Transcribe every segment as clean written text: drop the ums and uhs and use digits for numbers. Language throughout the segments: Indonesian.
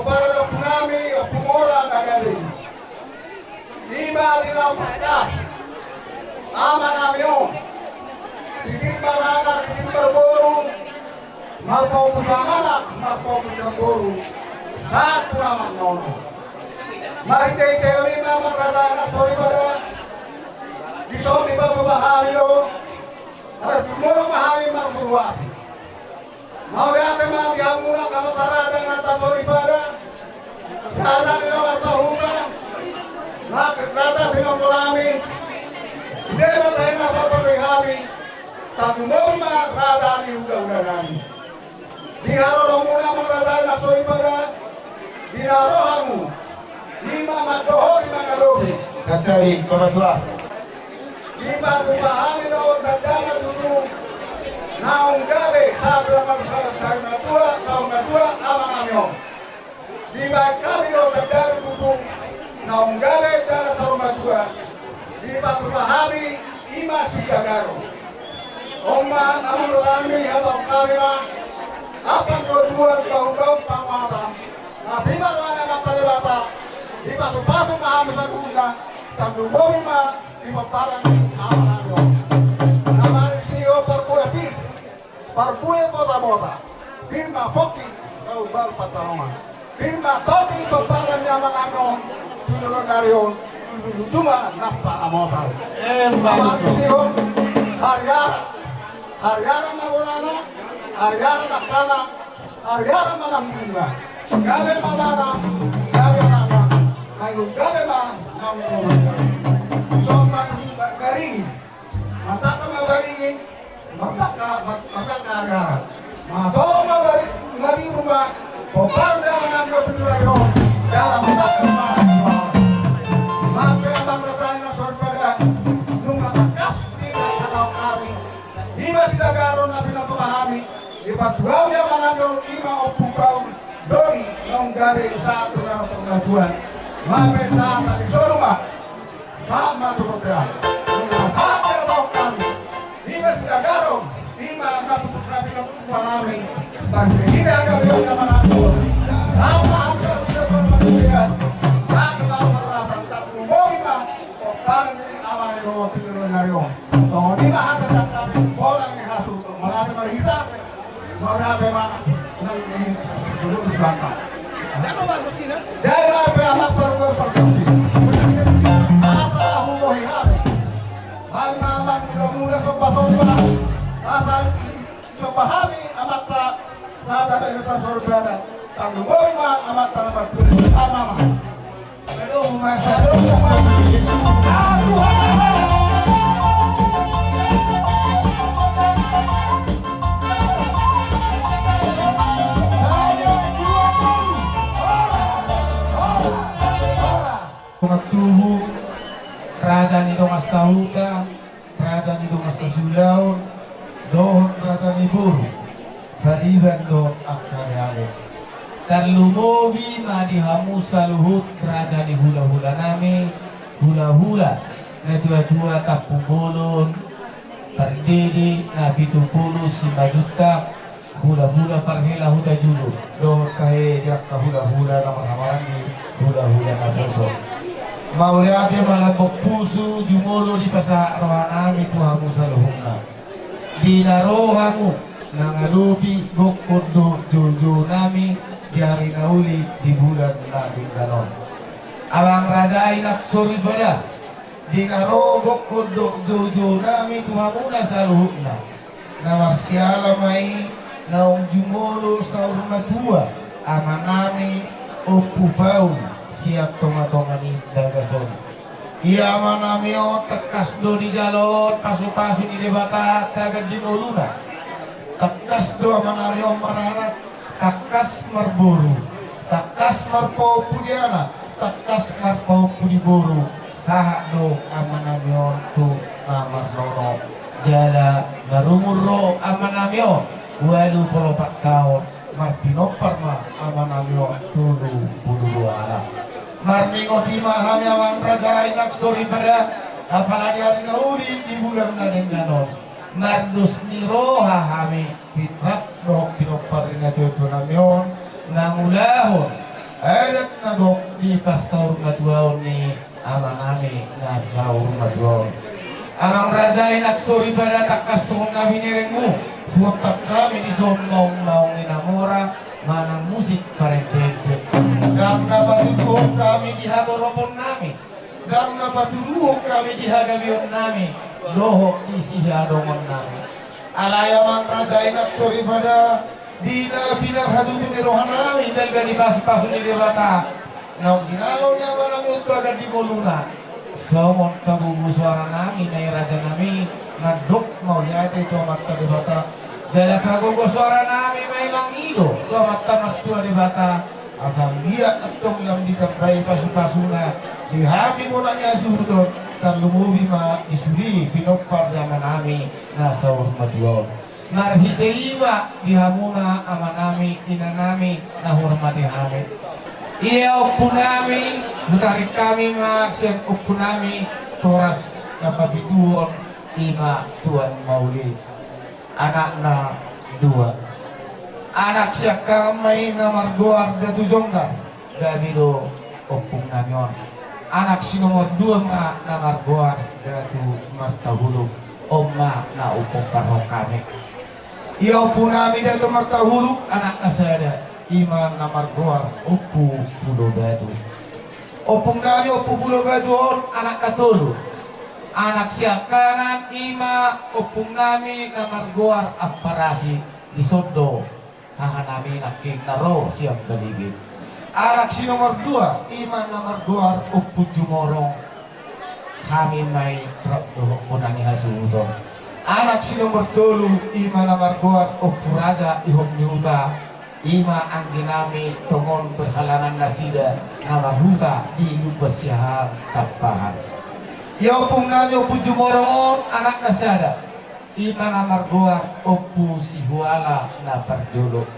para punami pumora nagali lima dilaw pakas ama namyo titik balana titik berburu marpau pusana marpau pusamburu satu nama nono mari teori nama radana sorry pada di sobi babu bahari lo ada pumora bahari marbuat mau ya teman yang mula kamu tarada nata sorry pada rada di luar tahuka nak rada di luar kami dia saya nasa perihami tapi moma rada di udah nami di haro mula merada nata sorry pada di narohamu lima madoho lima ngarohi Santawi Komatua lima bahari lo dadana dulu naung gabe satu nama besar dari matua naung matua ama namyo lima kali lo dadana dulu naung gabe dari tahu matua lima bahari lima sigagaro oma namun rami atau kamera apa kedua kau pamata nanti baru ada kata lewata lima pasuk maham sakuna tandu bomba lima parang ama namyo nama sio perkuapi Parpue mota-mota, firma poki, kau bal pataloma. Firma toki peparan nyaman ano, tunurun darion, cuma nafpa amota. Amari sihon, haryara mawurana, haryara nakana, haryara manambunga. Gabe mamana, gabe nama, ayo gabe ma, nampunga. Soma garing, matata magaringin, maka agara matoma mari rumah popar dengan kedua dalam mata mape abang ratanya sorpada nunga takas tidak tahu kami iba sidagaro nabi na pahami iba tuaw ya manando ima opupau dori nong gare satu na pengatuan mape sana di soruma sama tukotean nunga tahu kami lima sidagaro lima nabi na pahami dan tidak ada yang manando sama angka tidak bermanusia satu tahun berlasan satu lima popar ni aman itu pinggir nario toh lima angka satu orang yang satu malah ada kita malah ada mah nanti dulu di belakang dan apa yang perlu pergi apa aku mau hilang hal mama mula sobat-sobat asal sepahami amat tak nada kita saudara tanggung jawab amat tak berpikir sama aduh mas Matuhu kerajaan itu masahuka kerajaan itu masasulau dohon kerajaan ibu baliban do akarale terlumohi madihamu saluhut kerajaan hula-hula nami hula-hula na dua-dua tapungulun terdiri na 70 juta hula-hula parhela huda julu dohon kahe dia hula-hula nama-nama ni hula-hula na boso Mauriate malabok puso jumolo di pasah rohanami tuhamu saluhuna dinarohamu nangalupi gokodo jojo nami diari nauli di bulan Nabi Ganon awang rajai naksuri pada dinaro gokodo jojo nami tuhamu na saluhuna namarsiala mai naung jumolo sauruna tua amanami opufau siap tonga-tongani dagason iya manamio tekas do di jalon pasu-pasu di debata tagad di uluna tekas do manamio mararat tekas merburu tekas marpau pudiana tekas marpau pudiburu sahak do amanamio tu nama sono jala narumurro amanamio walu polopak tahun martino parma amanamio tulu puluh anak Marmingo timahanya wang raja inak sori pada apalagi hari nauri di bulan Ganon mardus niroha hami fitrat dohok pinopar ina tuyo namion nangulahon Adat nagok di pastor madwaon ni amang ami na saur madwaon. Amang raday nagsuri pada takastong kami nirengmu. Huwag kami di somnong maong inamora manang musik parentente. Gam na patutuhong kami di hagoropon nami. Gam na patutuhong kami di hagabion nami. Loho isi hadongon nami. Alayamang raday nagsuri pada di na pinarhadutin ni rohan namin dahil gani pasu-pasu ni Dewata na ginalaw niya walang ito agad di moluna somon kabubu suara namin na raja namin nagdok mau lihat itu makta Dewata dahil kabubu suara namin may mangido ito makta maktua Dewata asal dia atong yang dikabay pasu-pasu na di hati mo na niya surdo tan lumubi ma isuli pinopar yaman namin nasa urmadyon narhiteiba dihamuna amanami inanami na hormati kami. Iya upo nami, butarik kami maksyan upo nami toras na pabituon ima tuan mauli. Anak na dua. Anak siya kamay na margoar da tujongga. Gabido upo namion. Anak si nomor dua ma na margoar da tu martahulog. Oma na upong parong kami. Iya po namin dito martahulog anak kasada iman na margoar upo pulo bado. Opong namin upo pulo bado anak katulog. Anak siya kanan ima opong namin na margoar aparasi di sodo. Haha namin aking naro siyang baligid. Anak si nomor dua iman na margoar upo jumorong. Kami may doho po nani hasudo. Anak si nomor 3 ima na margoar o puraga ihom niuta ima ang ginami tongon perhalangan nasida na mahuta di lupasyahan tapahan. Yaw pong nami o jumorong anak nasada ima na margoar o si huala na parjolo.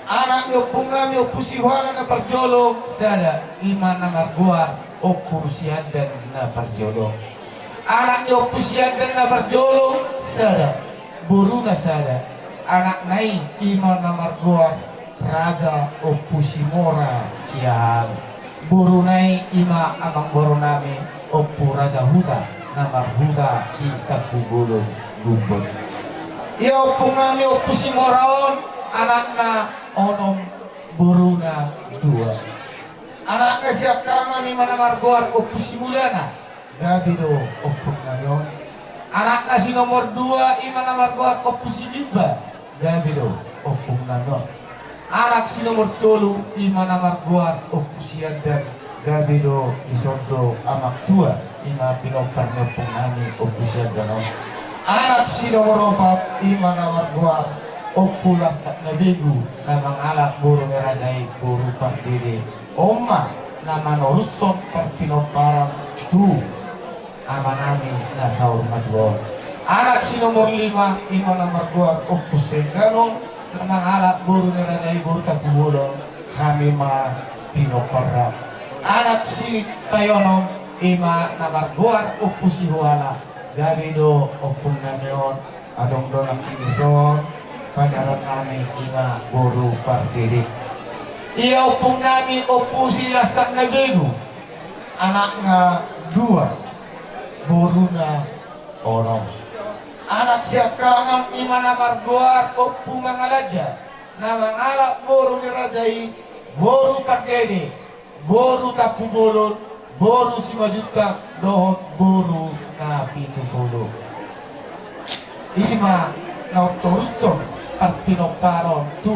Anak yo pong nami o si huala na parjolo sada ima na margoar o siadan na parjolo. Anak nyo pusyagan na barjolo sada buru na sada anak nai ima na margoar raja o pusimora siang buru nai ima amang boro nami o raja huta na marhuta di kapugulong gumbot iyo pungami o pusimoraon anak na onom buru na dua anak na siya kangan ima na margoar o pusimulana Gabido opong nayon. Anak kasi nomor 2 ima na margoar opong si Diba. Gabido opong nayon. Anak si nomor 3 ima na margoar opong si Yandan. Gabido isondo amak tua ima pinopar na opong nami opong si Yandan. Anak si nomor 4 ima na margoar opong lasak na bigu na mangalak buru merajai buru pardiri. Oma na manorusot par pinoparang tu amanami na saur madwon. Anak si nomor 5 ima na margoar opus ganon na mangalak buru ni rajay buru kapulong kami ma pinopara. Anak si tayonom ima na margoar opus si huala gabido opung namion adong donang kinison padaron kami ima buru pardiri. Iya opung nami opus si lasak na begu anak nga 2 buru na orang. Anak siya kangang ima na margoar opu mangalaja na mangalak buru ni rajai buru pagdede buru tapubulon buru si majuta dohot buru na pitupulo. Ima na otoruson at pinoparon tu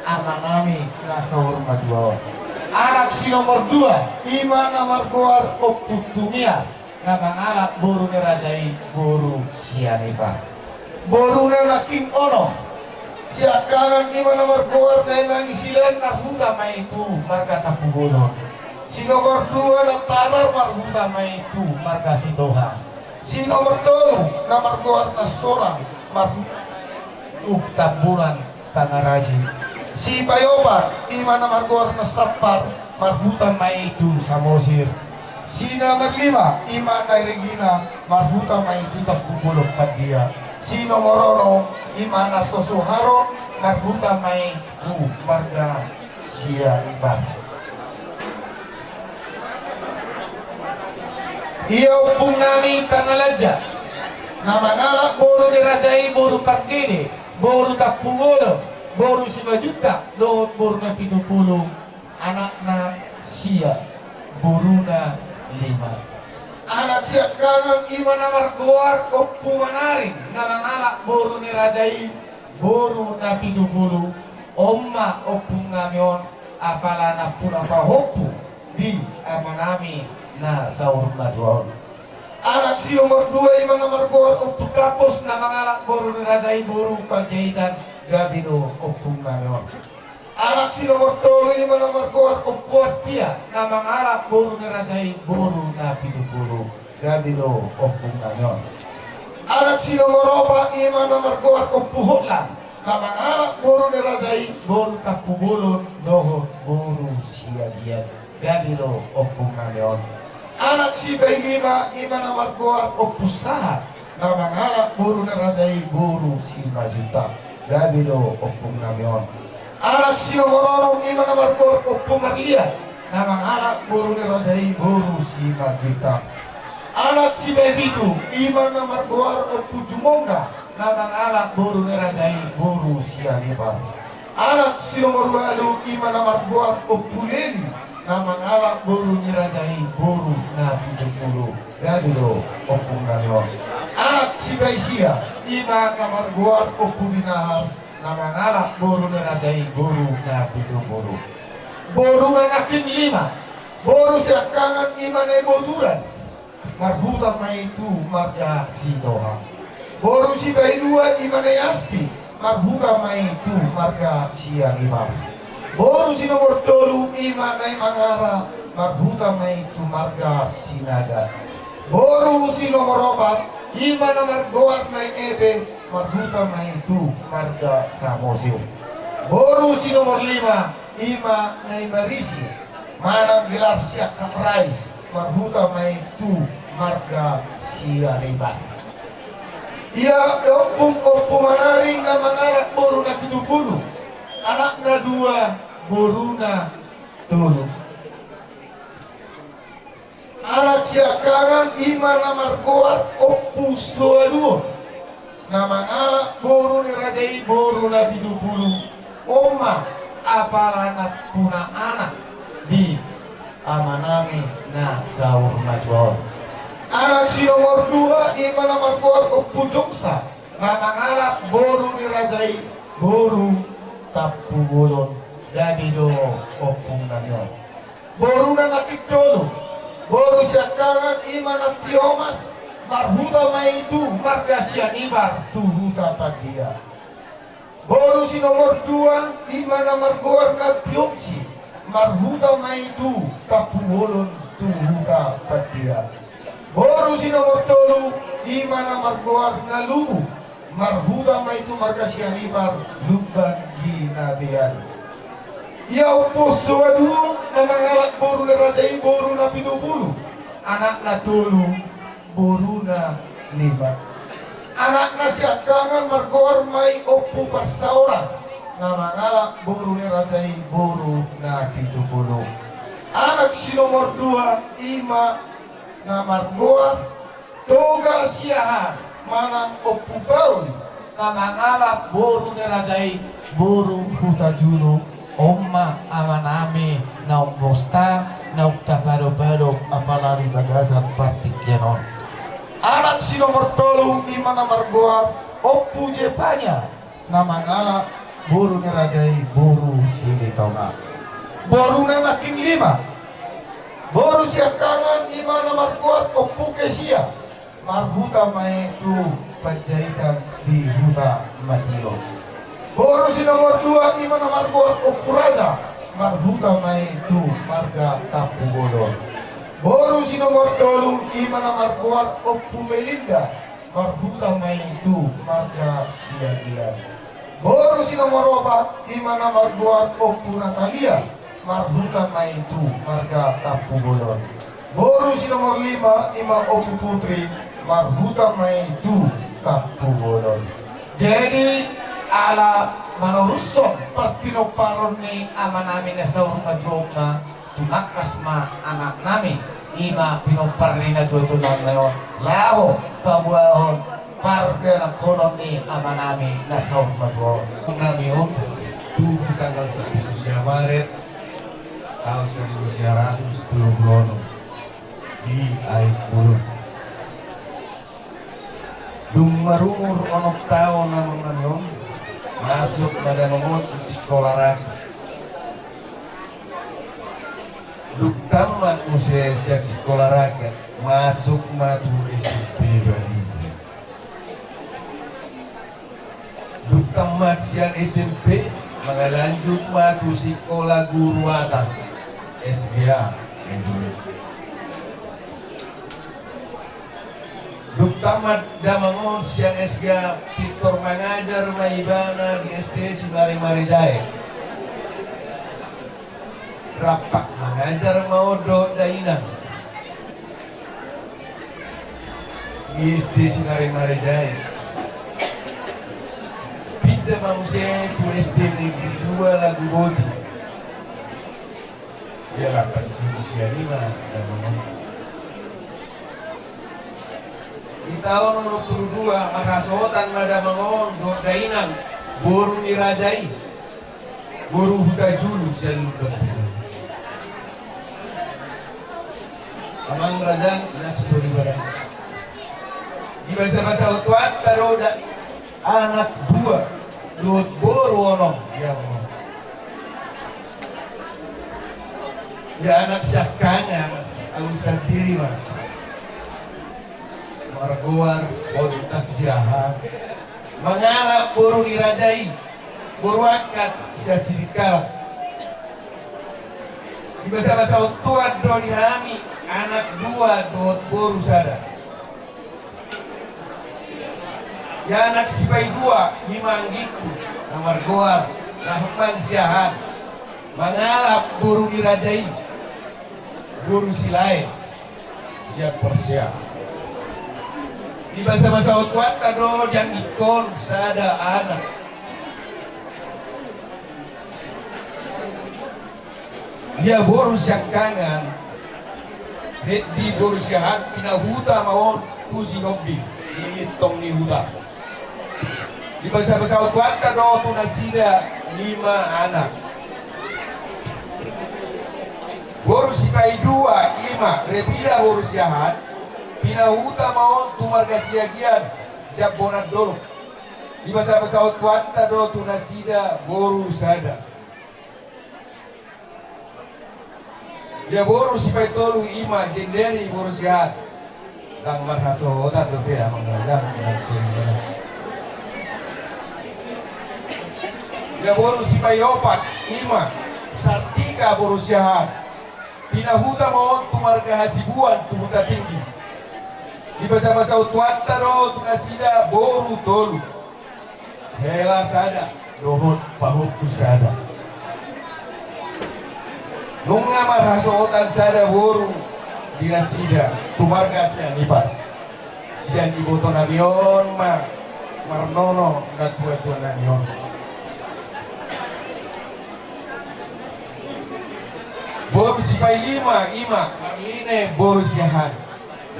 ama nami na sa urmadwao. Anak si nomor 2 ima na margoar opu tumia na mangalak buru ni rajai buru sianipa buru na laking ono siya kangan ima na margoar na imang isilan marhuta may itu marga tapugunon si nomor 2 na tatar marhuta may itu marga sitoha si nomor 3 na margoar na sorang marhuta taburan tangaraji si payopat ima na margoar na sapar marhuta may itu samosir. Si nomor 5, ima na Regina, marhuta may tutang pupulong padia. Si nomor 1, ima na Sosuharo, marhuta may marga siya iba. Iya pun namin pangaladya na mangalak boro ni Rajay, boro pagdini, boro tapungulo, boro 5 juta, doon boro na 70, anak na siya, boro na 5. Anak siya kangang ima na markuar o pumanarin na mangalak boro ni Rajay, boro na 70, omma o pungamyon, apala na punapahopu di ama namin na sa urmadwon. Anak si nomor 2 ima na markuar o pagkapos na mangalak boro ni Rajay, boro pagjahitan gabino o pungamyon. Anak si nomor 3 ima na markuar o puatia na mangalak boro ni Rajay, boro na 70 gabino o pungamyon. Anak si nomor 4 ima na markuar o puholan na mangalak boro ni Rajay, boro kapubulon dohon boro siyagian gabino o pungamyon. Anak si Baylima ima na markuar o pusahan na mangalak boro ni Rajay, boro 5 juta gabino o pungamyon. Anak si nomor 6 ima na markuar o pumarlian na mangalak boro ni Rajay, boro 5 juta. Anak si Bebito ima na markuar o pujumonga na mangalak boro ni Rajay, boro 5. Anak si nomor 8 ima na markuar o puleni na mangalak boro ni Rajay, boro na 70 gabino o pungamyon. Anak si Baisia ima na markuar o pulinahar na mangalak boro ni Rajay, boro na 70. Boro na nakin 5, boro siya kangan ima na iboduran, marhuta may itu marga si Doha. Boro si Bailua ima na yaspi, marhuta may itu marga siya imam. Boro si nomor 3 ima na mangara, marhuta may itu marga sinaga. Boro si nomor 4 ima na margoat na ebe, marhuta may itu marga samosyo. Boro si nomor 5 ima na marisi, manang gelar siya kaprais, marhuta may itu marga siya riba. Ia dompung o pumanaring na mangalak boro na 70, anak na 2, boro na 3. Anak siya kangan ima na markuar o puso aluo na mangalak boro ni Rajay, boro na 70, oma apala na puna anak di amanami na sa urmadwon. Anak si nomor 2 ima na markuar o pujongsa na mangalak boro ni Rajay, boro 10 gabino o pungamyon. Boro na nakitolo, boro siya kangan ima na tiomas, marhuta may itu marga siya ibar tuhuta padia. Boro si nomor 2 ima na markuar na tiopsi, marhuta may itu kapungulon tuhuta padia. Boro si nomor 3 ima na markuar na lubu, marhuta may itu marga siya ibar luban ginabian. Ia upos suadu na mangalak boro ni Rajay, boro na 70, anak na 3, boro na 5. Anak na siya kangan markuar may opo parsauran na mangalak boro ni Rajay, boro na 70. Anak si nomor 2 ima na markuar toga siyahan manang opo baul na mangalak boro ni Rajay, boro hutajuno, omma amanami na umbosta na uktaparo-paro apalari bagasan partikyanon. Anak si nomor 3 ima na markuar opo jepanya na mangalak boro ni Rajay, boro 5. Boro na naking 5, boro siya kangan ima na markuar opo kesia, marhuta may itu panjaitan di huta matiyo. Boro si nomor 2 ima na markuar opo raja, marhuta may itu marga tapugolon. Boro si nomor 3 ima na markuar opo Melinda, marhuta may itu marga siagian. Boro si nomor 4 ima na markuar opo Natalia, marhuta may itu marga tapugolon. Boro si nomor 5 ima opo Putri, marhuta may itu tapugolon. Jadi ala manurusok pagpinoparon ni ama namin na sa urmadlog na tumakas ma anak namin ima pinuparina tutunan ngayon lao pabuahon parte ng konon ni ama namin na sa Umadwon. Ang namin tubuh tanggal 10 Maret tahun 1970 di Aipulun. Dumarumur onok taon naman namin masuk pada nomor sekolah rakyat. Tamat usia sekolah rakyat masuk madu SMP Bali. Tamat siang SMP mengalanjut madu sekolah guru atas SGA. Tamat damangon siang SGA Victor mengajar maibana di SD Sibari Maridai. Rapak mengajar Maodo Dainang di SD Sibari Maridai. Pindah manusia itu SD Negeri 2 Lagu Bodi. Dia rapat usia 5 damangon. Di tahun 22 makasotan madamangon do Dainang boru nirajai boru buka julu seluruh amang rajan nasuri barang di bahasa otuat taroda anak dua lut boru onong ya ngomong ya anak syakanya aku sendiri mah margoar kualitas siaha mengalap boru dirajai boru akad sia sirikal di bahasa otuat do dihami anak dua dot boru sada ya anak sipai dua himang gitu namar goar rahman siahan mengalap boru dirajai boru silai siap persiap di bahasa otuat kado yang ikon sada anak dia boru syangkangan di boru syahat pinahuta mawon kusi ngobdi dihitung ni huta di bahasa otuat kado tunasida 5 anak boru sipai 2 5 repida boru syahat pinahuta mawon tumarga siagian jabonat dulu di bahasa otuat kado tunasida boru sada dia boru sipai tolu 5 jenderi boru sihat dan marhasohotan dope ya mengajar dia boru sipai 4 5 sartika boru sihat pinahuta mohon tumarga hasibuan tuhuta tinggi di bahasa otuat taro tunasida boru tolu hela sada dohot pahut kusada nunga marhasohotan sada boru dinasida tumarga sian ipat sian iboto namion ma marnono na tua namion boru sipai 5 marline boru siahan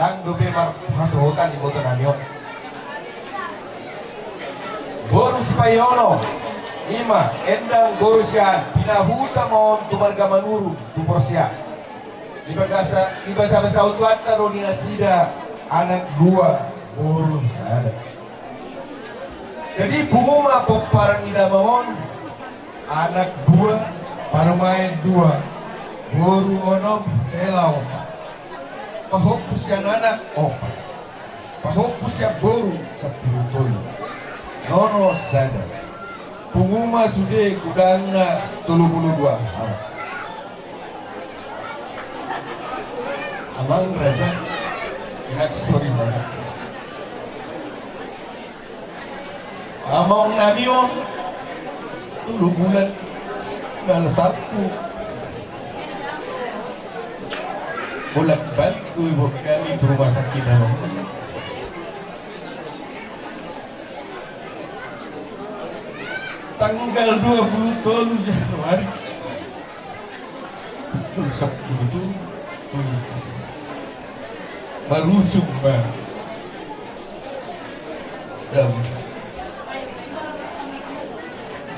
lang dobe marhasohotan iboto namion boru sipai ono 5 endang boru siahan pinahuta mohon tumarga manuru tuporsia di bahasa otuat taro dinasida anak 2 boru sada jadi buma pokparang ida mohon anak 2 parmain 2 boru onom helau pahopus yan anak 4 pahopus ya boru 10 tolu nono sada punguma sude kudangna 32 amang raja inak sorry banget amang namion 10 bulan dan 1 bolak balik ibu kami ke rumah sakit tanggal 20 Januari Sabtu itu Marusung ba?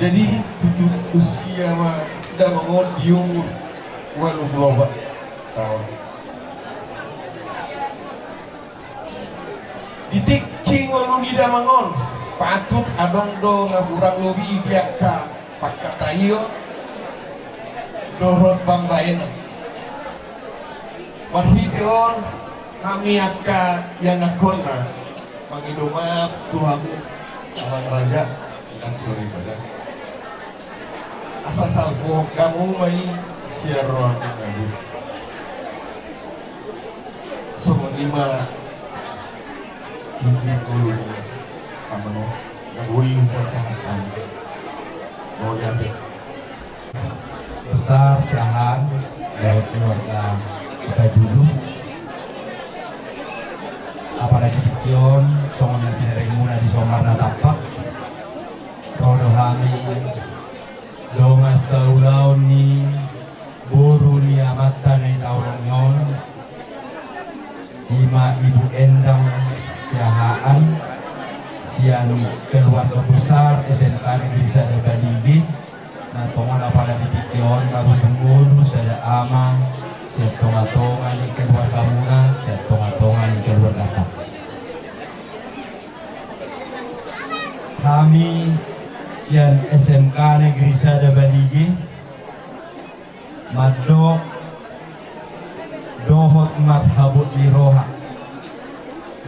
Jadi tujuh usia mah udah mengon di umur 84 tahun. Ditik cingon di damangon patut adong do ngagurang lobi biaka pakai tayo dohot bangbaena. Marhiteon kami akan yang ngakon na mangidomap Tuhan Tuhan Raja dan suri badan asal salpo kamu may siaran ngaji sumon lima cincin dulu kamano nagui persahatan mau diambil besar siahan lewat keluarga kita dulu apalagi pikion songon yang pinering muna di somarna tapak rodo hami donga saulau ni buru ni amatan ni taurang nyon ima ibu endang siahaan sian keluarga besar SMK Negeri Sada Baligi na tongon apalagi pikion baru tenggulu sada ama siap tonga-tonga ni keluarga muna siap tonga-tonga ni keluarga tak kami sian SMK Negeri Sada Baligi madok dohot marhabut liroha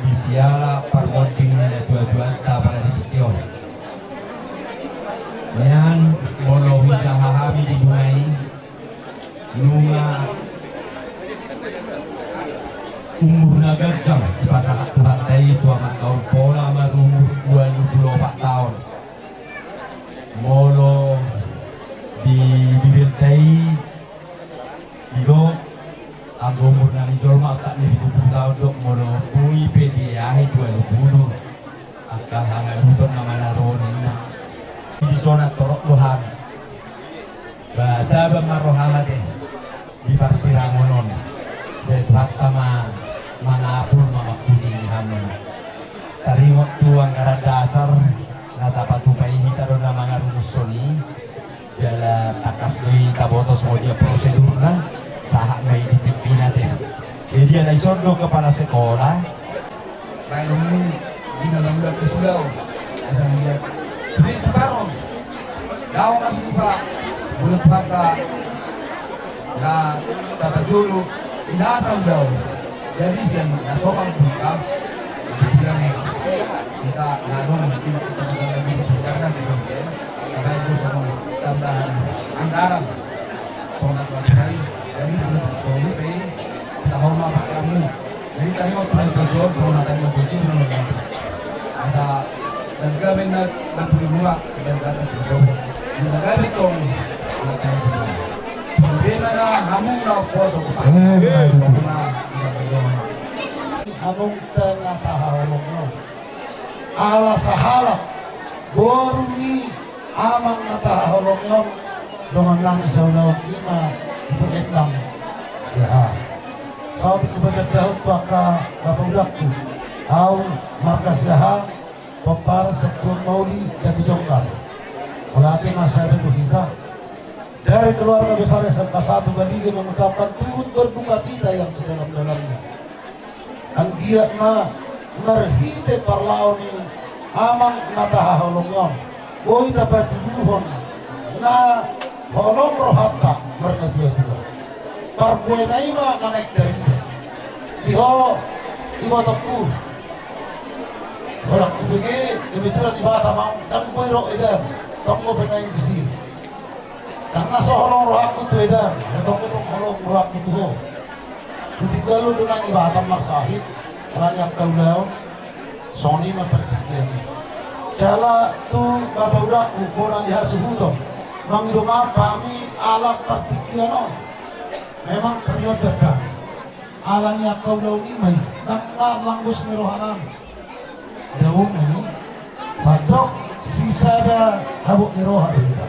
bisiala parmoting na dua-dua tabala di Tokyo yan molo hahami di bunai nunga umur nagagam di pasakat Tuhan tayo tua tahun pola marumur 24 tahun molo di bibir tayo dilo ang umur na ni Jorma tak ni 20 tahun dok molo pui PDA 20 akan hangal untuk nama naronin na di zona torok Tuhan bahasa bamarohamat di parsirangonon dari pertama manapun mamakuning hamon tari waktu anggaran dasar nata patupai kita do nama ngarumusoni jala takas doi tabotos mau dia prosedurna sahak ngai ditipina teh jadi ada isodo kepala sekolah lalu di dalam dak kesulau asal dia sudah itu baru daun langsung pak bulat bata na tata dulu inasal daun jadi siang nasokan kita bilang kita ngadong kita sekarang terus karena itu sama tambahan anggaran sonat hari jadi soalnya pe tahun apa kamu jadi tadi waktu berjuang sonat yang begitu belum asa dan kami nak berdua dan kata berjuang dan kami tong bagaimana kamu nak puasa Hamong tengah tahawalongno ala sahala boruni amang natahawalongno dengan lang saulawang ima itu etang ya saat kepada daud baka bapudakku au markas yaha pempar sektor mauli dan jongkar oleh masa ada kita dari keluarga besar SMK 1 Baligi mengucapkan turut berduka cita yang sedalam-dalamnya ang giat na marhite parlaw ni amang natahaholongyon boy dapat tuduhon na holong rohata bernadua-dua parbuay na ima nanek dari diho iwa takku holak kubigi kebetulan ibata mau dan boy roh edan tonggo benay bisi karena so holong rohakku tu edan tonggo tong holong rohakku tuho ketika lu dengan ibadah marsahid banyak kaulau soni memperhatikan jala tu bapak udah ukuran lihat suhuto menghidup kami alam pertikian memang kerja berkah alanya kaulau ini naklar langus merohanan daun ini sadok sisa ada habuk meroha kita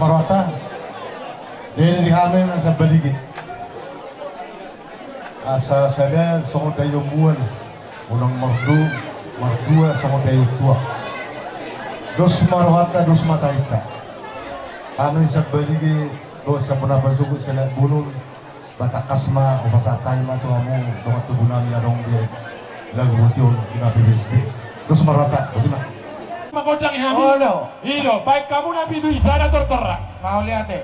marwata. Dari dihamil sa baligid. Asa saya sama dayo mual. Unang mardua sama dayo tua. Dos marwata, dos mataita. Kami sa baligid, dos sa punapasugot sila bunul. Batakasma o pasatay ma to amo tunga tubunan ya dong de lagu bution kinapibisbi. Dos marwata, bagaimana? Makodang ihami. Oh, no. Hilo, baik kamu nabi itu isara tortorra. Mau lihat eh.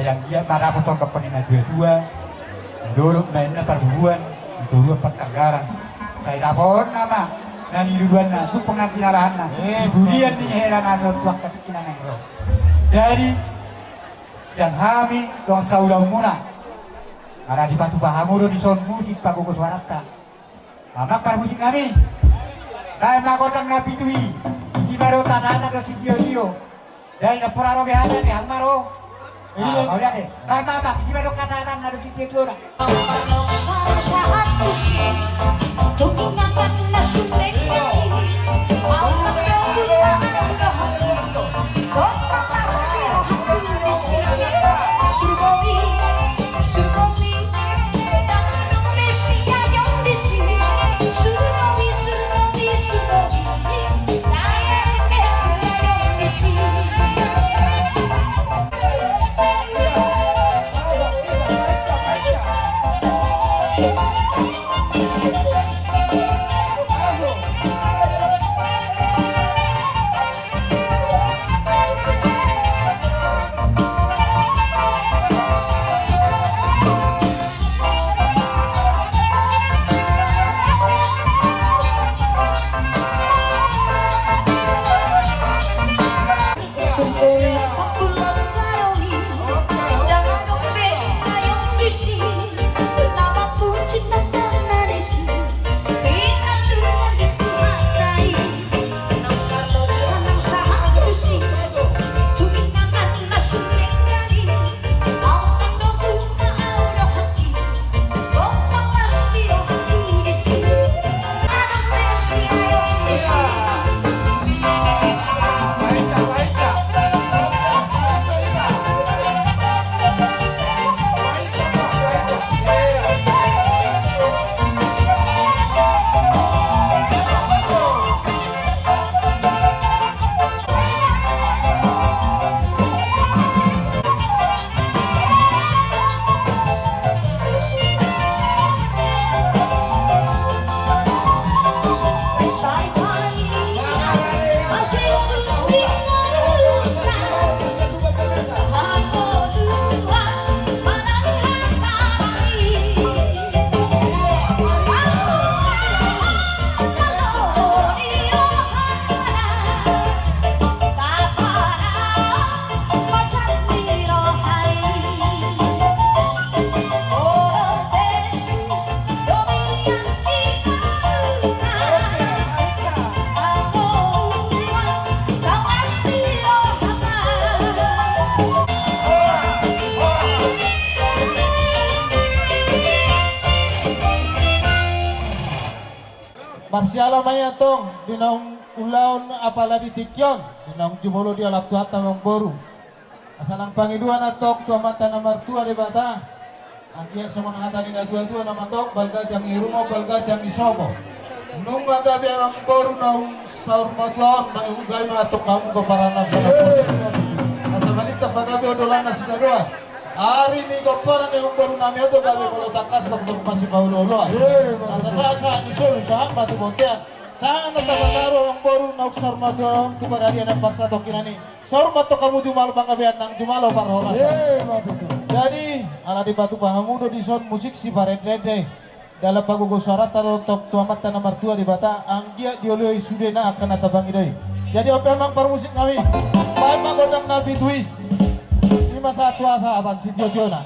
yang dia para potong kepenin dua-dua dulu mainnya perburuan dulu pertengkaran kayak dapur nama nani duluan na itu pengakinalan na budian nih heran anu tuak ketikinan yang jadi dan kami doang saudah muna karena di batu bahamudo di son musik pakukus warata anak permusik kami dan melakukan nabi tuhi isi baru tanah ke si dio dan poraro behanya nih angmaro Kau lihat deh. Mama, gimana dong kata-kata nado kita itu orang? Marsiala maya tong dinaung ulaon apala di tikyon dinaung jumulo di alat tuata ng boru asalang pangiduan atok tua mata nomor tua di bata angkia sama ngata di dua nama tok balga jang irumo balga jang isomo nung mata di ang boru naung saur matuaon na iugay matok kamu ke parana asa balita pagabi odolan na sinagawa hari ini koparan yang baru nami itu gawe kalau takas waktu masih bau lolo. Asa disuruh sahang batu botian. Sangat tertaro yang baru nauk sarmadong tu pada dia nampak satu kinani. Sarmad to kamu jumal banggabean nang jumalo parhoras. Jadi ala di batu pahamudo di son musik si paredede. Dalam pagugo suara taro tok tuamat tanah martua di bata anggia dioloi sudena akan atabangi doi. Jadi apa memang permusik kami? Baik magodang nabi dui. Masa tua sahabat si Jona.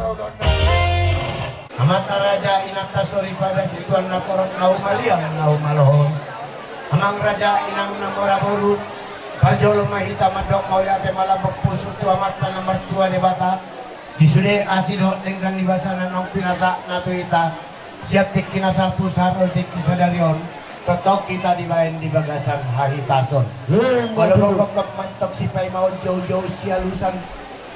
Amata raja inang tasori pada situan natorot nau maliang nau malohon. Amang raja inang namora boru. Kajolo mahita madok mauliate malabok pusu tua mata nomor tua de bata. Disude asido dengan dibasana nong pinasa natuita. Siap tik kinasa pusar tik kisadarion. Totok kita dibain di bagasan hahitason. Walau bokok mantok sipay mau jauh-jauh sialusan.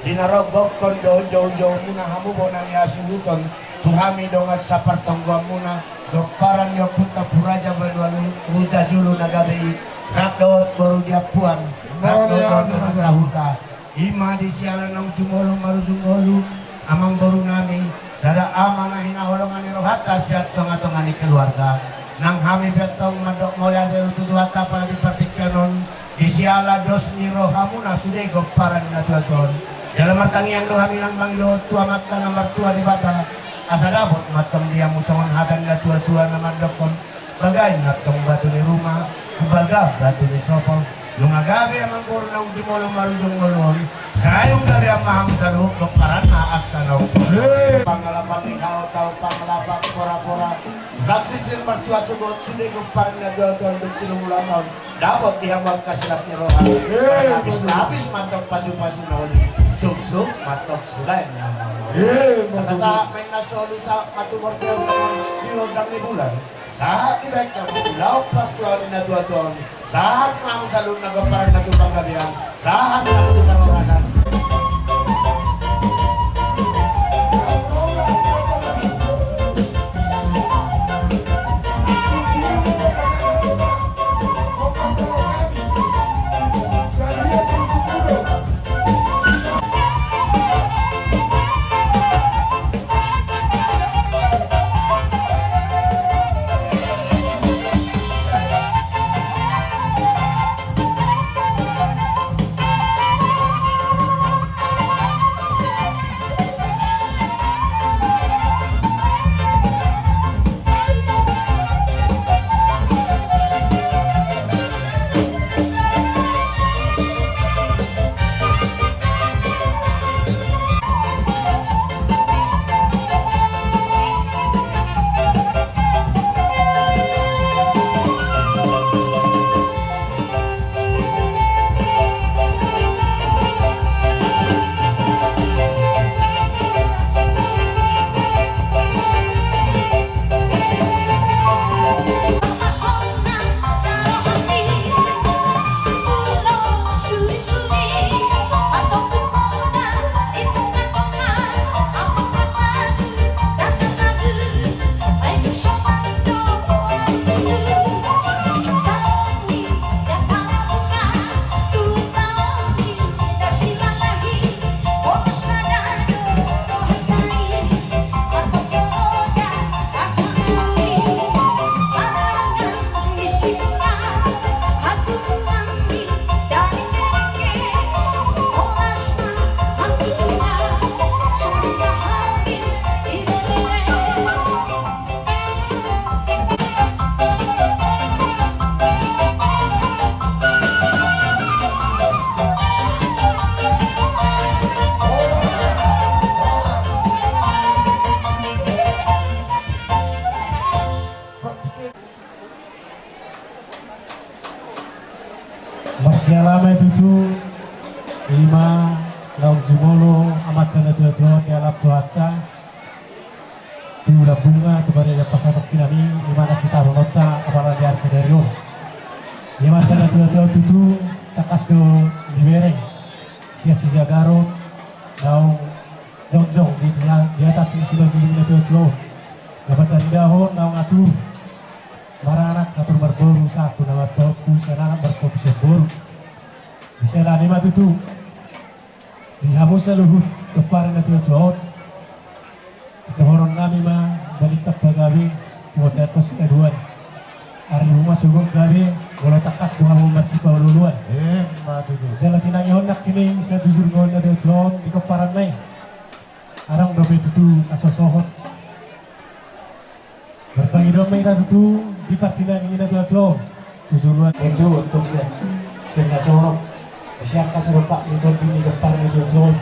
Dinarogok kondo jauh-jauh muna hamu bonan ya subuton. Tuhami dongas sapartonggo muna. Doparan yokuta puraja berdualu. Ruda julu nagabi. Radot baru dia puan. Radot baru sahuta. Ima di sialan nong jumolo maru jumolo. Amang baru nami. Sada amanah hina holongan rohata siat tonga-tongani keluarga. Nang hami betong madok molia deru tuduhata pada dipatikanon. Di siala dos ni rohamuna sudah goparan natuaton. Dalam martangian rohami nang bangdo tua mata nomor tua di bata. Asa dapot matong dia musawan hadan natua-tua nama dokon. Bagay natong batu di rumah. Kubalga batu di sopo. Lungagabi amang puro nang jumolong marujong ngolong. Sayong gabi ang mahang saluk. Goparan na aktanaw. Pangalapan ikaw tau pangalapan pora-pora. Baksin mertua sugot sudah goparan na doon silong ulang. Dapat dihamag kasilas ni Rohan. Habis mantok pasu-pasu na uli. Suk-suk matok sulain naman. Sa may nasolo sa matumor niya naman hirondang ni bulan. Sa ibig na ulaw patuan na duwaton. Sa mga salong nagaparan na tupang gabihan. Sa na tupang orasan. Masyalama itu lima lauk jumolo amat kena tua-tua tialap tuata tuh bunga tu pada pasal kinami lima nasi taruh nota apalagi di arsiderio lima kena tua-tua itu takas do libereng sia-sia jagaro daun jong-jong di atas ini sudah jumlah tua-tua dapat dahon daun atur Maranak atur berboru satu nama toku sana berkopi sebor. Bisa lah lima tutu. Dihamu seluruh keparan itu jod. Kehoron kami mah balik tak bagawi buat atas keduan. Hari rumah sungguh gawe bola takas buah bersih paululuan. Matu tu. Jalan tinangnya hendak kini saya jujur ngol ada jod di keparan lain. Arang dobe tutu asosohot. Berbagi domeng dan tutu di partilan ini ada jod. Tujuan itu untuk saya corok. Siapa serupa untuk ini depan itu jod.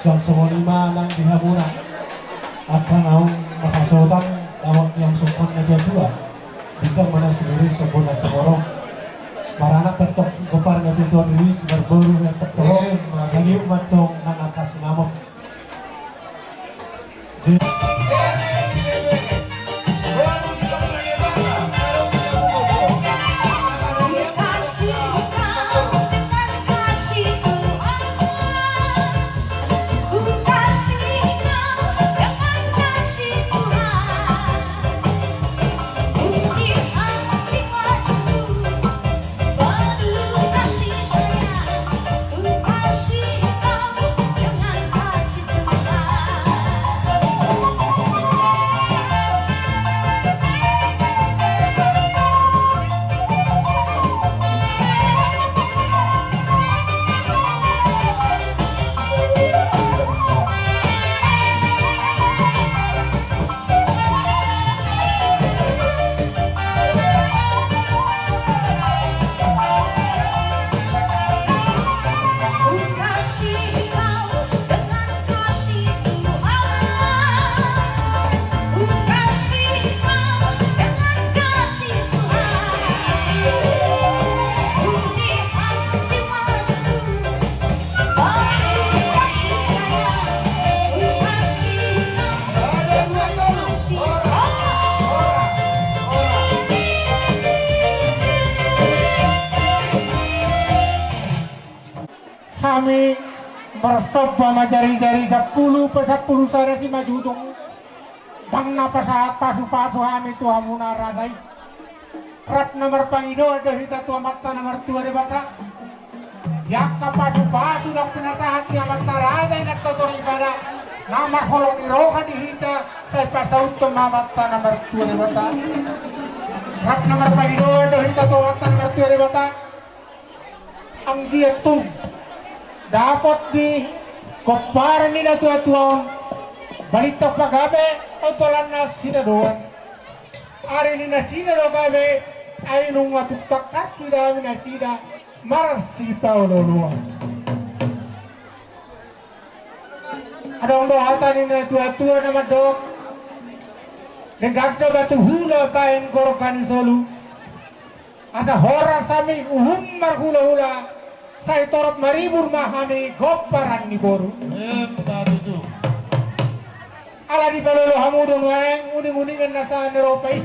Suang semua lima nang dihamura. akan naung makasotan awak yang sempurna media dua bintang mana sendiri sempurna seborong para anak bertok kopar media dua diri berburu yang tertolong lagi umat tong nang atas namok. Kami bersoba majari-jari 10 per 10 sana si majudong bang napasahat pasu-pasu kami tuha muna rasay rat nomor pangido ada hita tuha mata nomor 2 di bata yak pasu-pasu lang pinasahat niya mata rasay nagtotori pada nomor holong iroha di hita say pasaut tuha mata nomor 2 di bata rat nomor pangido ada hita tuha mata nomor 2 di bata ang dia tuh dapat di koparan nila tuwa-tuwaon balitak pagabe o tolan na sinadoan ari ni na sinado gabe ay nung matugtakas sudah na sida marasi pauloluan adong dohata ni na tuwa-tuwa na madok negagdo batu hula paen gorokan solu asa hora sami uhumar hula-hula saya torop maribur mahami goparan ni boru. Ala di palolo hamudon waeng uning-uningan nasa neropay.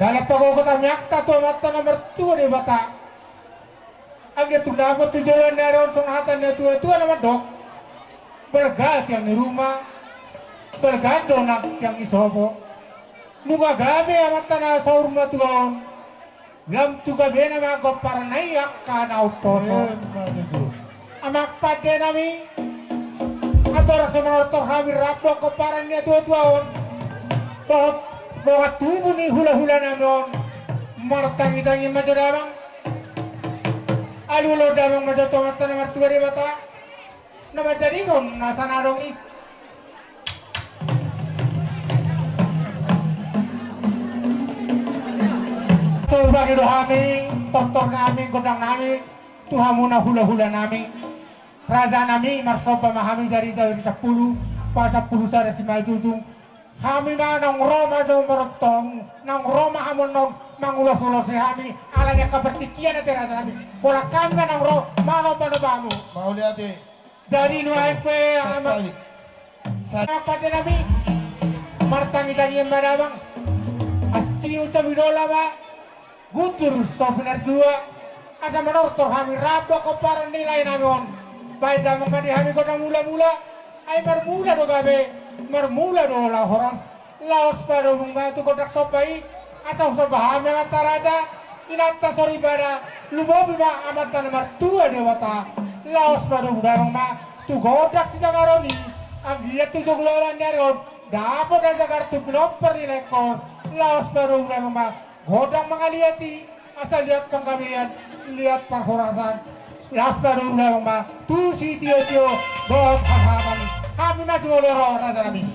Dalam pagkakota miyakta to mata nomor 2 di bata. Ang itu dapat tujuan naron songhatan na tua-tua naman dok. Bergat yang di rumah, bergado nak yang isobo. Nuga gabi amata na sa rumah tuon. Lam tuga bena mga para naiyak ka na utoso. Amak pade nami. Ator sa mga otor kami rapo ko para niya tuwa-tuwaon. Bawa tubo ni hula-hula namin. Martangi-tangi madurabang. Alulo damang madotomata na martuwari bata. Na madaligon nasa narong ik. Bagi dohami, tonton nami, godang nami, Tuhan muna hula-hula nami. Raja nami, marsoba mahami dari 10, pa 10 sa si Majudung. Kami na ng Roma do marotong, ng Roma hamon nong mangulos-ulos si kami, alanya kabertikian na tiraja nami. Wala kami na ng Roma, mano pa na ba mo? Mauli ate. Jadi nuay pe, sa pati nami, martangi-tangi yang marabang, asti uca bidola ba? Gutur so benar dua asa menortor kami rapo ko para nilai namin baik damang kadi kami ko na mula-mula ay marmula do gabe marmula do la horas laos paro mga tu ko sopai asa so bahame mataraja inata sorry para lumobi ba amata nomor 2 dewata laos paro damang ma tu godak si jagaroni ang dia tu joglolan nyaron dapat aja kartu pinopper nilai ko laos paro damang ma godang mga liyati, asal lihat kang kami lihat perhorasan. Las baru ulang ma, tu si tio dos kasaban. Kami na jual rasa kami.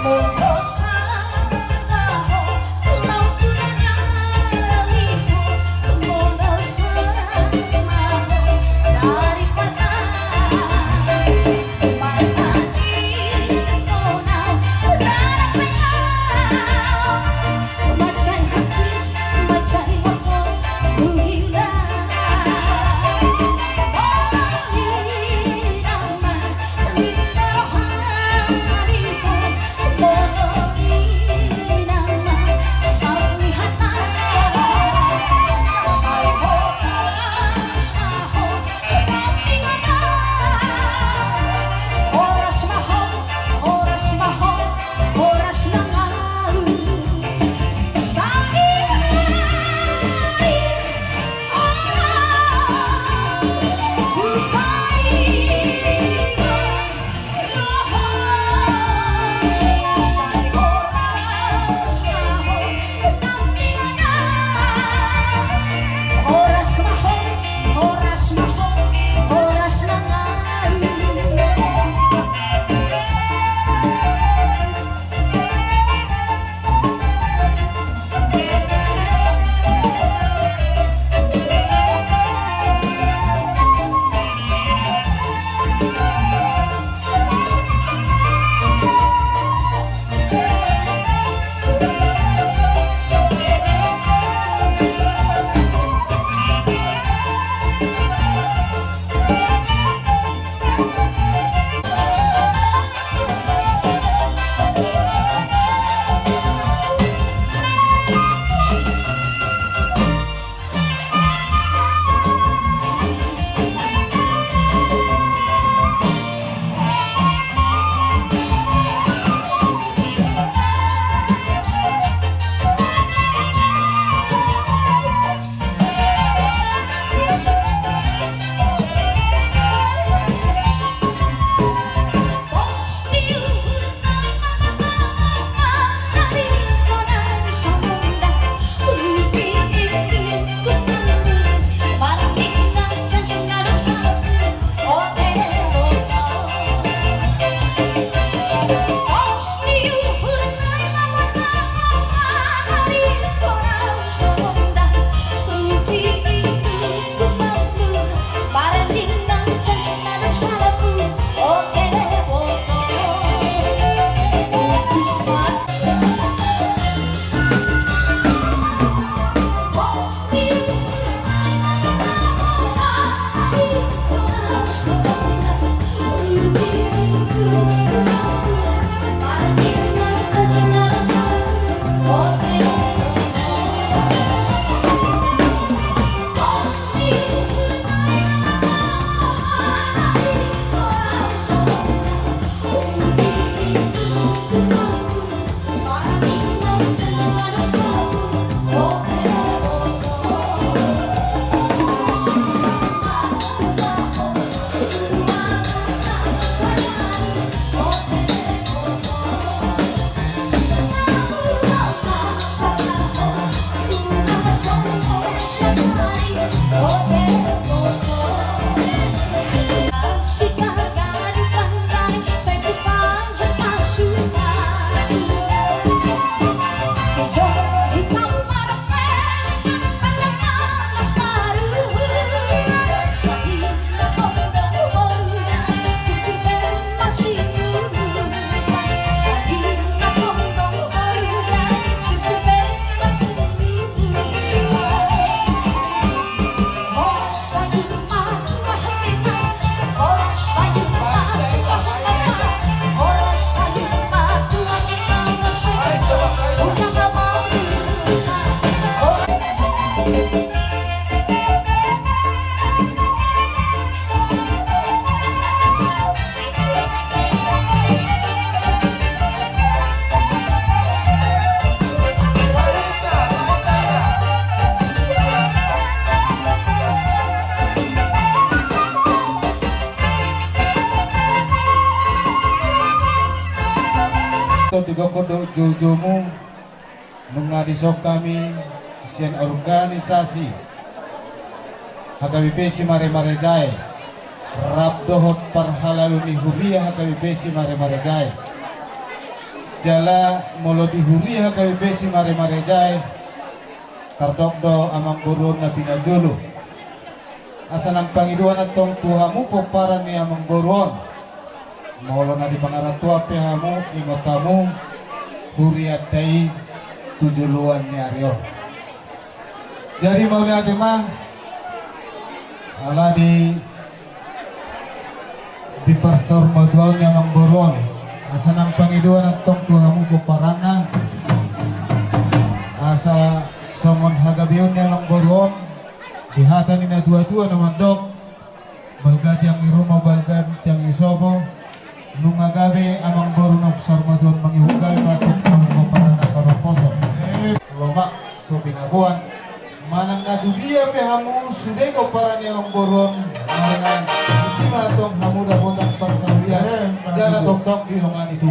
Monggo sarana laut kodo jojomu mengadisok kami sian organisasi HKBP si mare-mare jai Rabdohot parhalaluni huriya HKBP si mare-mare jai Jala molodi huriya HKBP si mare-mare jai Kardokdo amang burun na pinajulu asa ng Pangiduan at tong tuhamu po para ni amang burun maulo na di pangaratua pihamu ingotamu huriya tay tujuluan ni Aryo. Jadi mau lihat mah ala di persor maduan yang mangboron asa nang Pangiduan at tong tuhamu ko parana asa somon hagabion yang mangboron jihatan ina dua-dua naman dok balgad yang iruma balgad yang isobo nung agabi amang boron ng sarmadon mangihugal matuk ng parana karoposo lomak so binabuan manang nadubiya pe hamu suday ko para niya ang boron manang sisima tong hamu dabotang parsawian jala tok-tok bilongan itu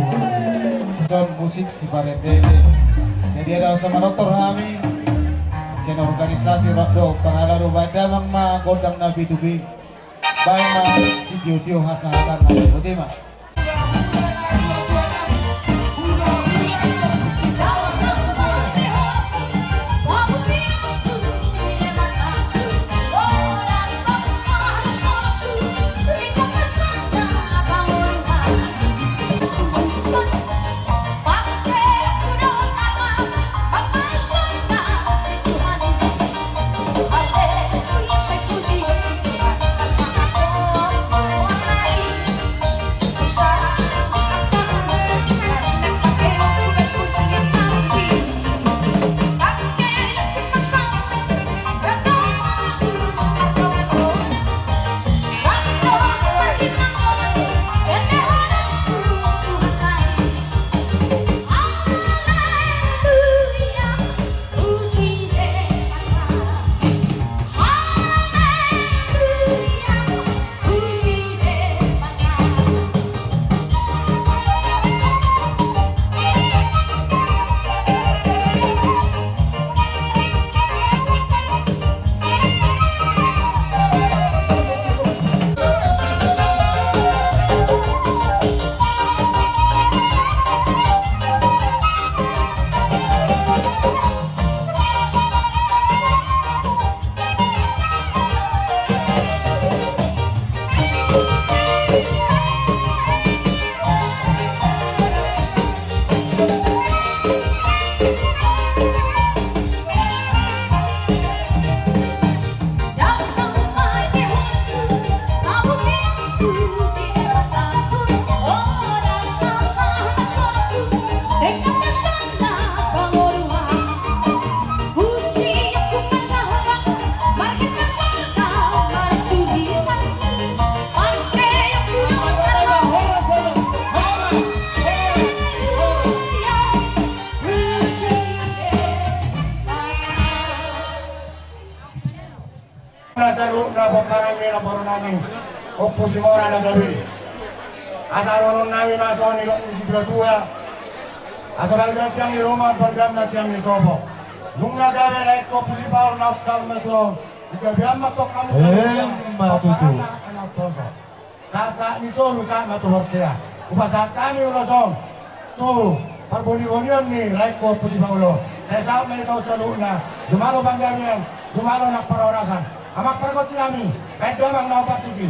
John musik si Paredele jadi ada sama dokter kami sian organisasi Rabdo pangalaro badamang mga kodang na B2B bayan mga si Tio hasahatan na butima Nasaru na pagkarang nila paro namin opus mora na gabi asaron namin na so nilo si Gratua asal yang di Roma bergam na yang di Sobo nung nagare na ko pusi paul na ukal na to ikabiam matok kamu matutu kata ni so lusa matuhortea upasa kami uloson tu parboni-bonion ni like ko pusi paulo saya sa may tao sa luna jumalo banggamian jumalo nak parorasan amak pergot sinami kahit doang naupat tuji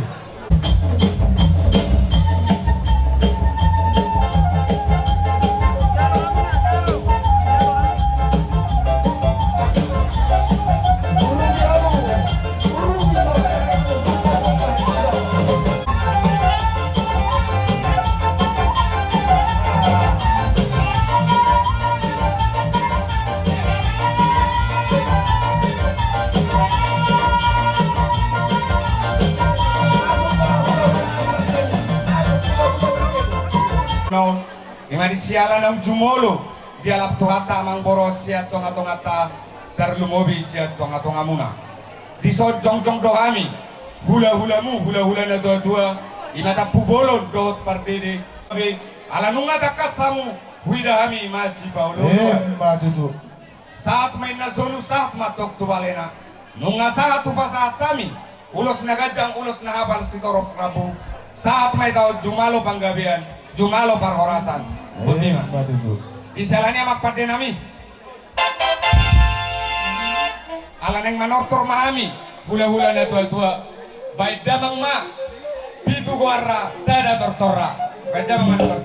Nga siala ng jumolo di alap tuhata mang boros siya tonga-tongata darlumobi siya tonga-tonga muna di so jong-jong do kami hula-hula na dua-dua inata pubolon doot partide ala nunga dakasamu Widami masih Paulo. Matutu. Saat main na solu saat matok tubalena. Nunga saat tupa saat kami. Ulos na gajang ulos na habal si Torok Prabu. Saat may tao jumalo panggabian, jumalo parhorasan. Buti man. Matutu. Isalanya magpade nami. Alaneng manortor mahami. Hula-hula na tua-tua. Baik damang ma. Pitu guarra, sada tortora. Baik damang manortor.